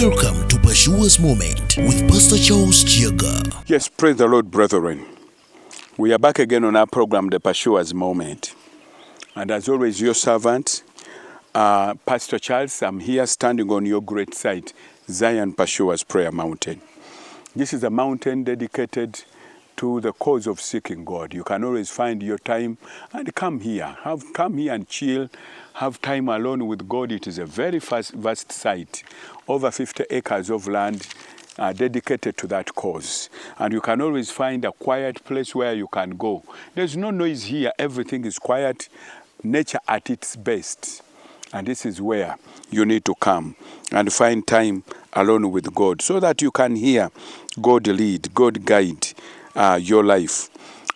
Welcome to Pashua's Moment with Pastor Charles Kiyaga. Yes, praise the Lord, brethren. We are back again on our program, the Pashua's Moment. And as always, your servant, Pastor Charles, I'm here standing on your great site, Zion Pashua's Prayer Mountain. This is a mountain dedicated to the cause of seeking God. You can always find your time and come here. Come here and chill. Have time alone with God. It is a very vast site. Over 50 acres of land dedicated to that cause. And you can always find a quiet place where you can go. There's no noise here. Everything is quiet. Nature at its best. And this is where you need to come and find time alone with God so that you can hear God lead, God guide your life.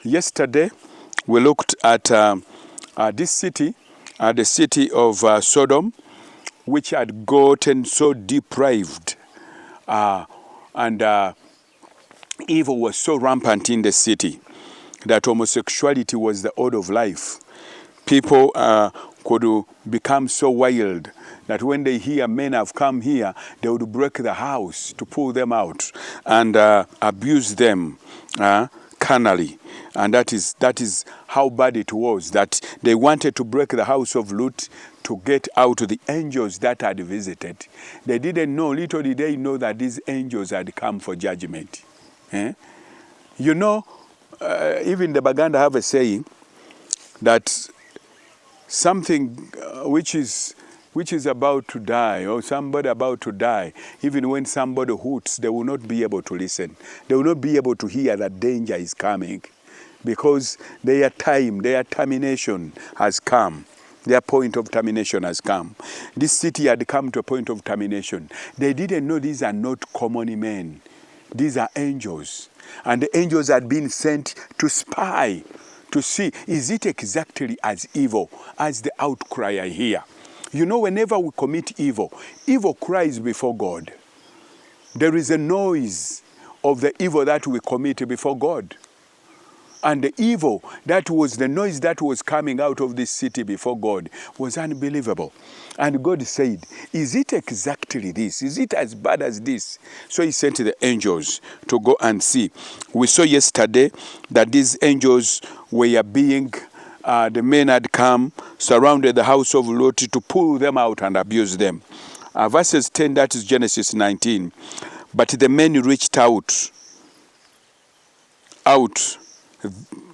Yesterday, we looked at this city, the city of Sodom, which had gotten so depraved and evil was so rampant in the city that homosexuality was the order of life. People could become so wild that when they hear men have come here, they would break the house to pull them out and abuse them carnally. And that is how bad it was, that they wanted to break the house of Lot to get out the angels that had visited. They didn't know, little did they know that these angels had come for judgment. You know, even the Baganda have a saying that something which is about to die, or somebody about to die, even when somebody hoots, they will not be able to listen. They will not be able to hear that danger is coming, because their time, their termination has come. Their point of termination has come. This city had come to a point of termination. They didn't know these are not common men. These are angels. And the angels had been sent to spy, to see, is it exactly as evil as the outcry I hear? You know, whenever we commit evil, evil cries before God. There is a noise of the evil that we commit before God. And the evil, that was the noise that was coming out of this city before God, was unbelievable. And God said, is it exactly this? Is it as bad as this? So he sent the angels to go and see. We saw yesterday that these angels were being, the men had come, surrounded the house of Lot to pull them out and abuse them. Verses 10, that is Genesis 19. But the men reached out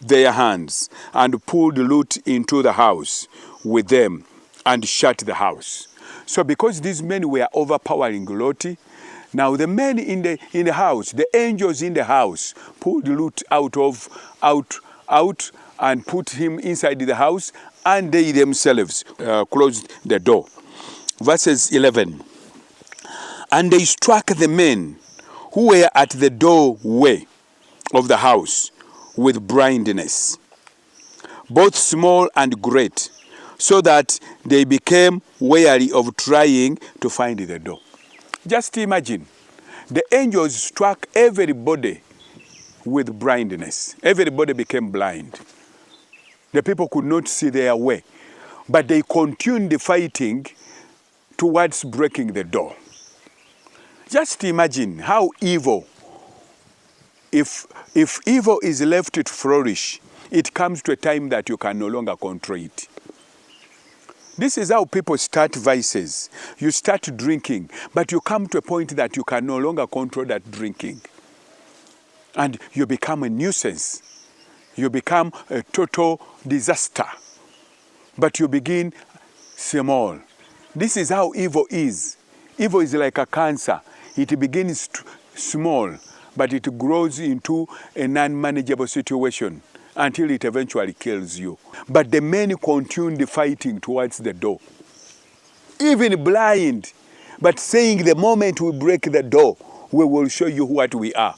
their hands and pulled Lot into the house with them and shut the house. So because these men were overpowering Lot, now the men in the house, the angels in the house, pulled Lot out and put him inside the house, and they themselves closed the door. Verses 11. And they struck the men who were at the doorway of the house with blindness, both small and great, so that they became weary of trying to find the door. Just imagine, the angels struck everybody with blindness. Everybody became blind. The people could not see their way, but they continued fighting towards breaking the door. Just imagine how evil, if evil is left to flourish, it comes to a time that you can no longer control it. This is how people start vices. You start drinking, but you come to a point that you can no longer control that drinking. And you become a nuisance. You become a total disaster. But you begin small. This is how evil is. Evil is like a cancer. It begins small, but it grows into a non-manageable situation until it eventually kills you. But the men continued fighting towards the door, even blind, but saying the moment we break the door, we will show you what we are.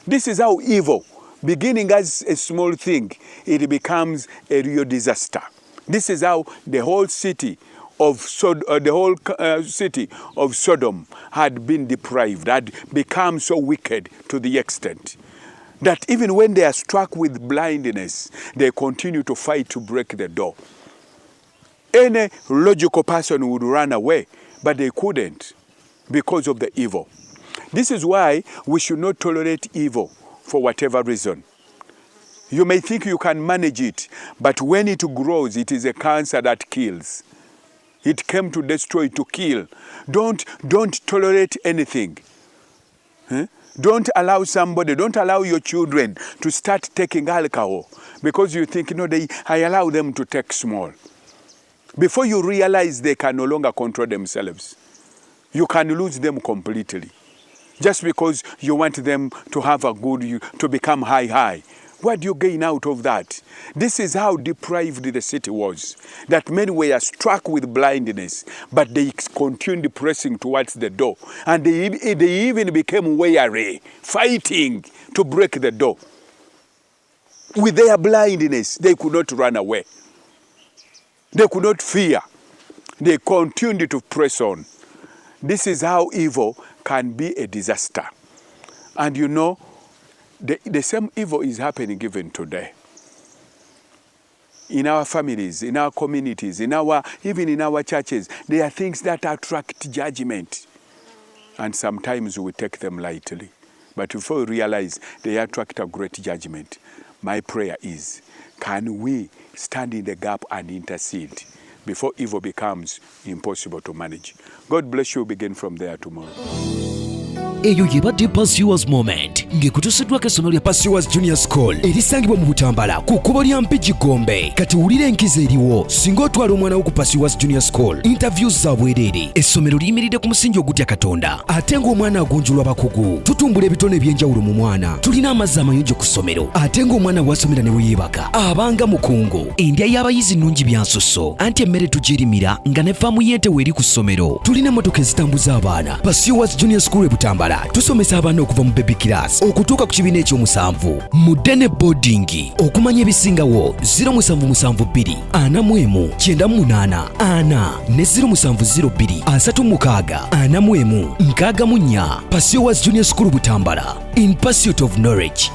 This is how evil, beginning as a small thing, it becomes a real disaster. This is how the whole city of Sodom had been deprived, had become so wicked to the extent that even when they are struck with blindness, they continue to fight to break the door. Any logical person would run away, but they couldn't. because of the evil. This is why we should not tolerate evil for whatever reason. You may think you can manage it, but when it grows, it is a cancer that kills. It came to destroy, to kill. Don't tolerate anything. Don't allow your children to start taking alcohol because you think, I allow them to take small. Before you realize they can no longer control themselves, you can lose them completely. Just because you want them to have to become high. What do you gain out of that? This is how deprived the city was. That men were struck with blindness, but they continued pressing towards the door. And they even became wary, fighting to break the door. With their blindness, they could not run away. They could not fear. They continued to press on. This is how evil can be a disaster. And the same evil is happening even today. In our families, in our communities, even in our churches, there are things that attract judgment. And sometimes we take them lightly. But before we realize they attract a great judgment, my prayer is, can we stand in the gap and intercede before evil becomes impossible to manage? God bless you. Begin from there tomorrow. Eyo yibadde Pursuers Moment ng'ekutuusiddwako essomero lya Pursuers Junior School erisangibwa mu Butambala ku kkubo lya Mpigi Gombe. Kati wulira enkizo eriwo singa otwala omwana wo ku Pursuers Junior School. Interviews za bwereere. Essomero liyimiridde ku musingi ogutya Katonda ate ng'omwana agunjulwa bakugu. Tutumbula ebitone eby'enjawulo mu mwana. Tulina amazzi amayonjo ku ssomero ate ng'omwana wasomera ne weyeebaka abanga mukungu. Endya y'abayizi nnungi byansusso anti emmere tugirimira nga ne faamu y'ente weeri ku ssomero. Tulina emmotoka ezitambuza abaana. Pursuers Junior School e Butambala tusomesa abaana okuva mu baby class okutuuka ku kibiina ekyomusanvu mu ddene boarding. Okumanya ebisingawo 0772 41 98 4 ne 0702 36 41 64. Pursuers Junior School Butambala, in pursuit of knowledge.